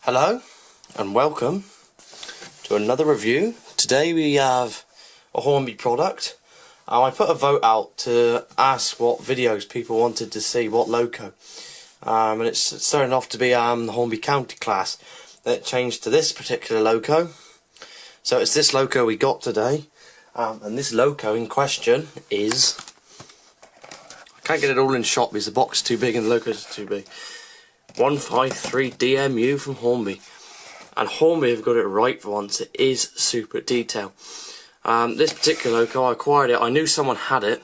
Hello and welcome to another review. Today we have a Hornby product. I put a vote out to ask what videos people wanted to see, what loco, and it's starting off to be the Hornby County class. It changed to this particular loco, so it's this loco we got today, and this loco in question is, I can't get it all in shot because the box is too big and the locos are too big. 153 DMU from Hornby, and Hornby have got it right for once. It is super detail. This particular loco, I acquired it. I knew someone had it,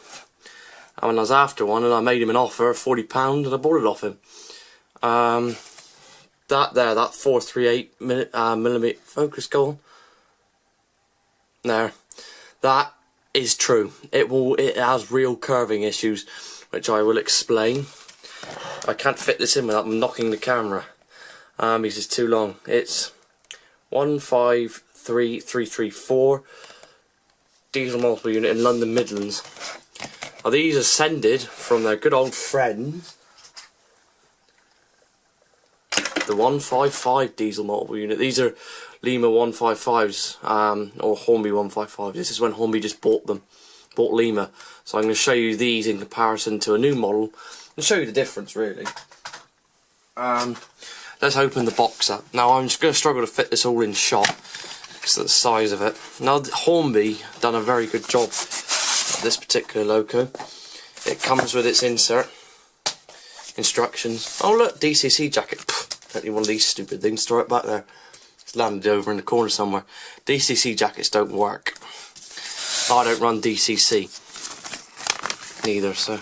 and when I was after one, and I made him an offer of £40, and I bought it off him. That 438 millimeter focus goal there, that is true. It has real curving issues, which I will explain. I can't fit this in without knocking the camera because it's too long. It's 153334 diesel multiple unit in London Midlands. Now, these are sended from their good old friends, the 155 diesel multiple unit. These are Lima 155s or Hornby 155. This is when Hornby just bought Lima. So I'm going to show you these in comparison to a new model and show you the difference really. Let's open the box up. Now I'm just going to struggle to fit this all in shot because of the size of it. Now Hornby done a very good job with this particular loco. It comes with its insert, instructions. Oh look, DCC jacket. Don't need one of these stupid things, throw it back there. It's landed over in the corner somewhere. DCC jackets don't work. I don't run DCC neither, so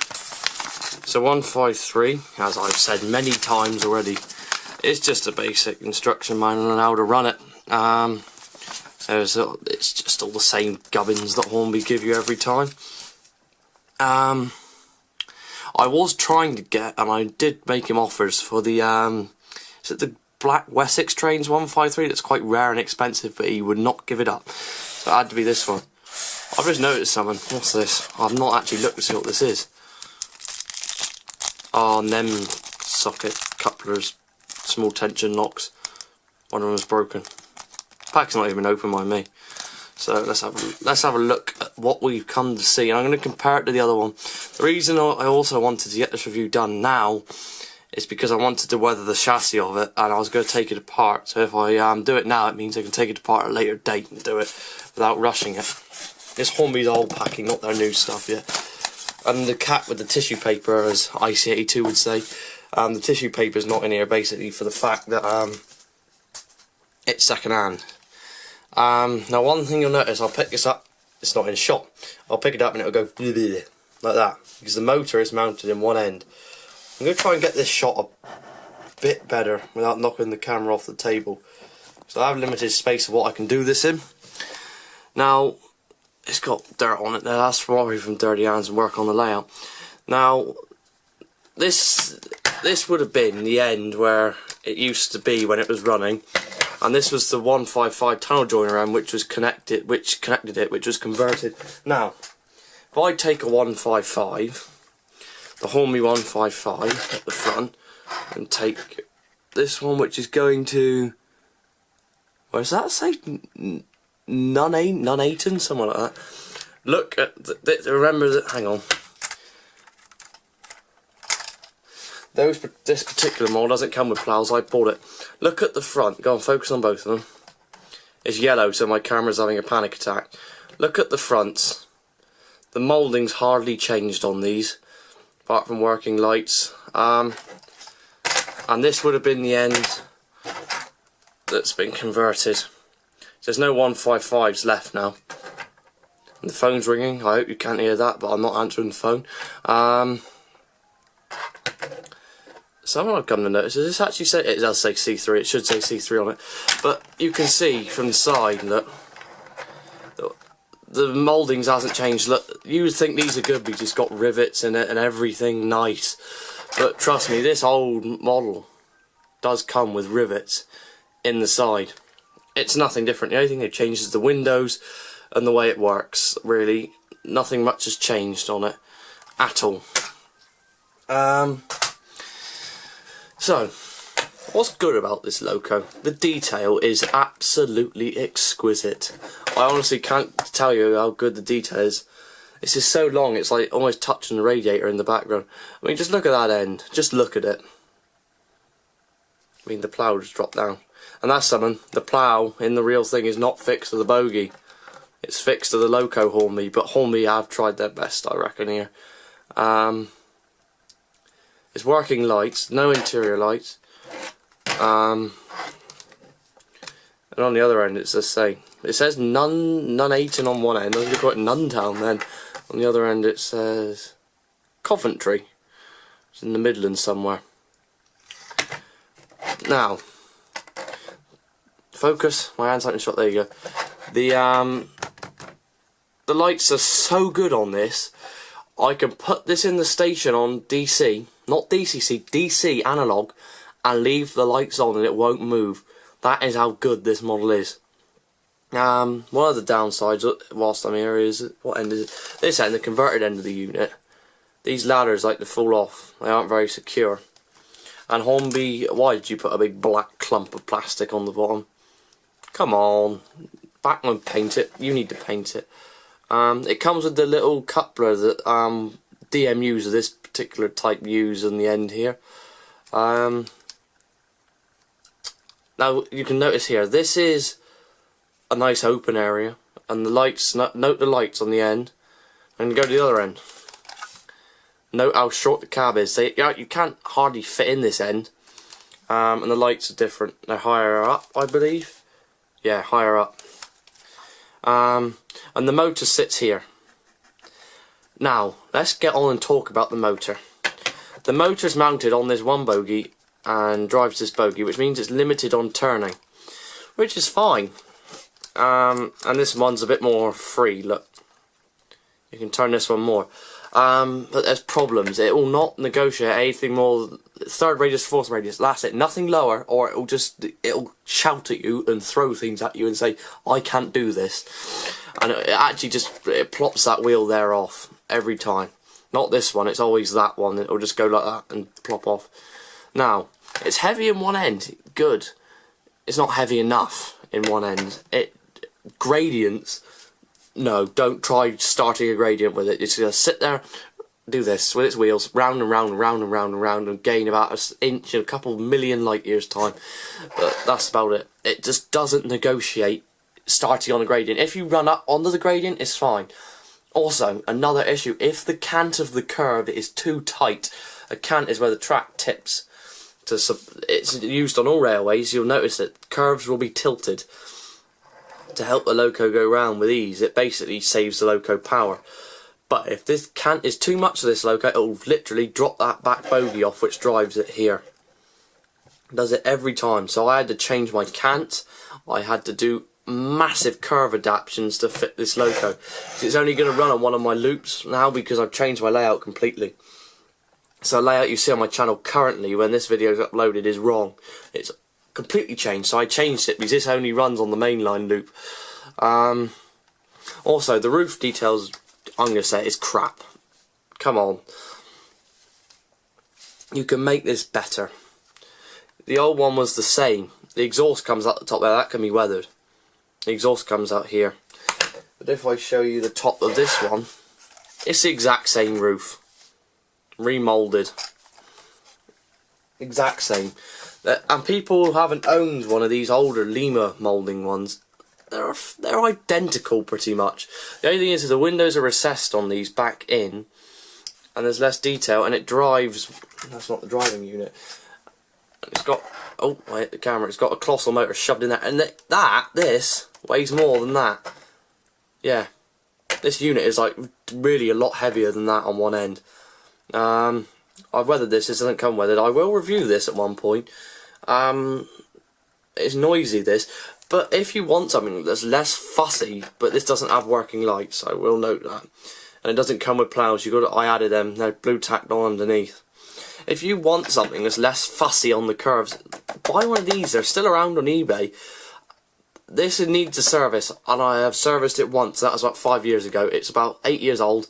153, as I've said many times already, it's just a basic instruction manual on how to run it. It's just all the same gubbins that Hornby give you every time. I was trying to get, and I did make him offers for the is it the Black Wessex Trains 153 that's quite rare and expensive, but he would not give it up, so it had to be this one. I've just noticed something. What's this? I've not actually looked to see what this is. Oh, NEM socket couplers, small tension locks. One of them is broken. The pack's not even open by me. So let's have a look at what we've come to see. And I'm going to compare it to the other one. The reason I also wanted to get this review done now is because I wanted to weather the chassis of it, and I was going to take it apart. So if I do it now, it means I can take it apart at a later date and do it without rushing it. This Hornby's old packing, not their new stuff yet. And the cat with the tissue paper, as IC82 would say, the tissue paper is not in here basically for the fact that it's second hand. Now one thing you'll notice, I'll pick this up, it's not in shot, I'll pick it up and it'll go like that, because the motor is mounted in one end. I'm going to try and get this shot a bit better without knocking the camera off the table, so I have limited space of what I can do this in. Now it's got dirt on it there, that's probably from dirty hands and work on the layout. Now this would have been the end where it used to be when it was running, and this was the 155 tunnel joiner end which was converted. Now if I take a 155, the Hornby 155 at the front, and take this one which is going to, what does that say? Nuneaton, something like that. Look at remember that. Hang on. This particular model doesn't come with ploughs. I bought it. Look at the front. Go on, focus on both of them. It's yellow, so my camera's having a panic attack. Look at the fronts. The moulding's hardly changed on these, apart from working lights. And this would have been the end that's been converted. There's no 155s left now. And the phone's ringing. I hope you can't hear that, but I'm not answering the phone. Something I've come to notice is this actually say, it does say C3. It should say C3 on it, but you can see from the side, look, the mouldings hasn't changed. Look, you would think these are good because it's got rivets in it and everything nice, but trust me, this old model does come with rivets in the side. It's nothing different. The only thing that changes is the windows and the way it works. Really, nothing much has changed on it at all. So What's good about this loco? The detail is absolutely exquisite. I honestly can't tell you how good the detail is. This is so long, it's like almost touching the radiator in the background. I mean, just look at that end. Just look at it. I mean, the plough just dropped down. And that's something. The plough in the real thing is not fixed to the bogie. It's fixed to the loco Hornby, but Hornby have tried their best, I reckon, here. It's working lights, no interior lights. And on the other end it's the same. It says Nuneaton on one end, I think they call it Nuntown then. On the other end it says Coventry. It's in the Midlands somewhere. Now, focus, my hand's out shot, there you go. The lights are so good on this, I can put this in the station on DC, not DCC, DC analog, and leave the lights on and it won't move. That is how good this model is. One of the downsides, whilst I'm here, is, what end is it? This end, the converted end of the unit. These ladders like to fall off, they aren't very secure. And Hornby, why did you put a big black clump of plastic on the bottom? Come on, Backman paint it, you need to paint it. It comes with the little coupler that DMUs of this particular type use on the end here. Now you can notice here, this is a nice open area, and the lights, note the lights on the end, and go to the other end. Note how short the cab is. So you can't hardly fit in this end, and the lights are different. They're higher up, I believe. Yeah, higher up. And the motor sits here. Now, let's get on and talk about the motor. The motor's mounted on this one bogie and drives this bogie, which means it's limited on turning, which is fine. And this one's a bit more free, look. You can turn this one more. But there's problems. It will not negotiate anything more. Third radius, fourth radius, that's it. Nothing lower, or it'll shout at you and throw things at you and say, I can't do this. And it actually it plops that wheel there off every time. Not this one, it's always that one. It'll just go like that and plop off. Now, it's heavy in one end, good. It's not heavy enough in one end. Gradients, no, don't try starting a gradient with it. It's going to sit there, do this with its wheels, round and round and round and round and round, and gain about an inch in a couple million light years time. But that's about it. It just doesn't negotiate starting on a gradient. If you run up onto the gradient, it's fine. Also, another issue, if the cant of the curve is too tight, a cant is where the track tips. It's used on all railways. You'll notice that curves will be tilted to help the loco go round with ease. It basically saves the loco power. But if this cant is too much of this loco, it'll literally drop that back bogie off, which drives it here. It does it every time. So I had to change my cant. I had to do massive curve adaptations to fit this loco. It's only going to run on one of my loops now because I've changed my layout completely. So the layout you see on my channel currently, when this video is uploaded, is wrong. It's completely changed, so I changed it because this only runs on the mainline loop. Also, the roof details, I'm going to say, is crap. Come on. You can make this better. The old one was the same. The exhaust comes out the top there, that can be weathered. The exhaust comes out here. But if I show you the top of this one, it's the exact same roof. Remoulded. Exact same. And people who haven't owned one of these older Lima moulding ones, they're identical pretty much. The only thing is the windows are recessed on these back in, and there's less detail, and it drives. That's not the driving unit. It's got, oh, I hit the camera. It's got a colossal motor shoved in there, and this weighs more than that. Yeah, this unit is like really a lot heavier than that on one end. I've weathered this. This doesn't come weathered. I will review this at one point. It's noisy, this, but if you want something that's less fussy, but this doesn't have working lights, I will note that, and it doesn't come with ploughs. I added them. They're blue tacked on underneath. If you want something that's less fussy on the curves, buy one of these. They're still around on eBay. This needs a service, and I have serviced it once. That was about 5 years ago. It's about 8 years old.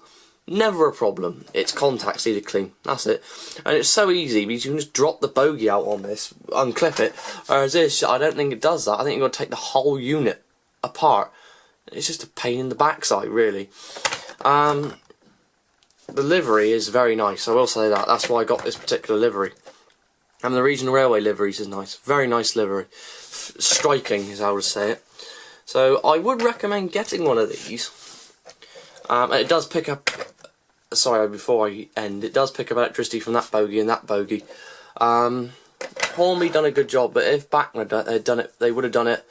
never a problem. Its contacts need to clean, that's it. And it's so easy because you can just drop the bogie out on this, unclip it, whereas this, I don't think it does that. I think you've got to take the whole unit apart. It's just a pain in the backside, really. The livery is very nice, I will say that. That's why I got this particular livery. And the Regional Railway liveries is nice. Very nice livery. Striking is how I would say it. So I would recommend getting one of these. And it does pick up... Sorry, before I end, it does pick up electricity from that bogie and that bogie. Hornby done a good job, but if Bachmann had done it, they would have done it.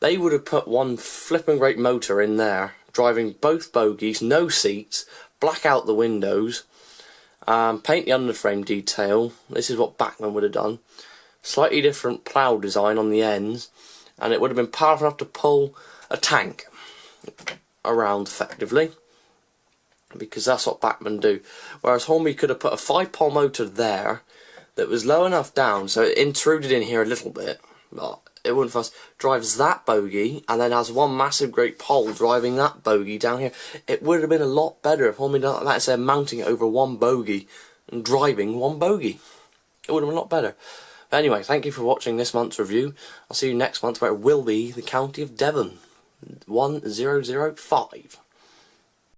They would have put one flipping great motor in there, driving both bogies, no seats, black out the windows, paint the underframe detail. This is what Bachmann would have done. Slightly different plough design on the ends, and it would have been powerful enough to pull a tank around effectively, because that's what Bachmann do. Whereas Hornby could have put a 5-pole motor there that was low enough down so it intruded in here a little bit, but it wouldn't fuss, drives that bogie and then has one massive great pole driving that bogie down here. It would have been a lot better if Hornby done that instead of mounting it over one bogie and driving one bogie. It would have been a lot better. But anyway, thank you for watching this month's review. I'll see you next month where it will be the County of Devon 1005.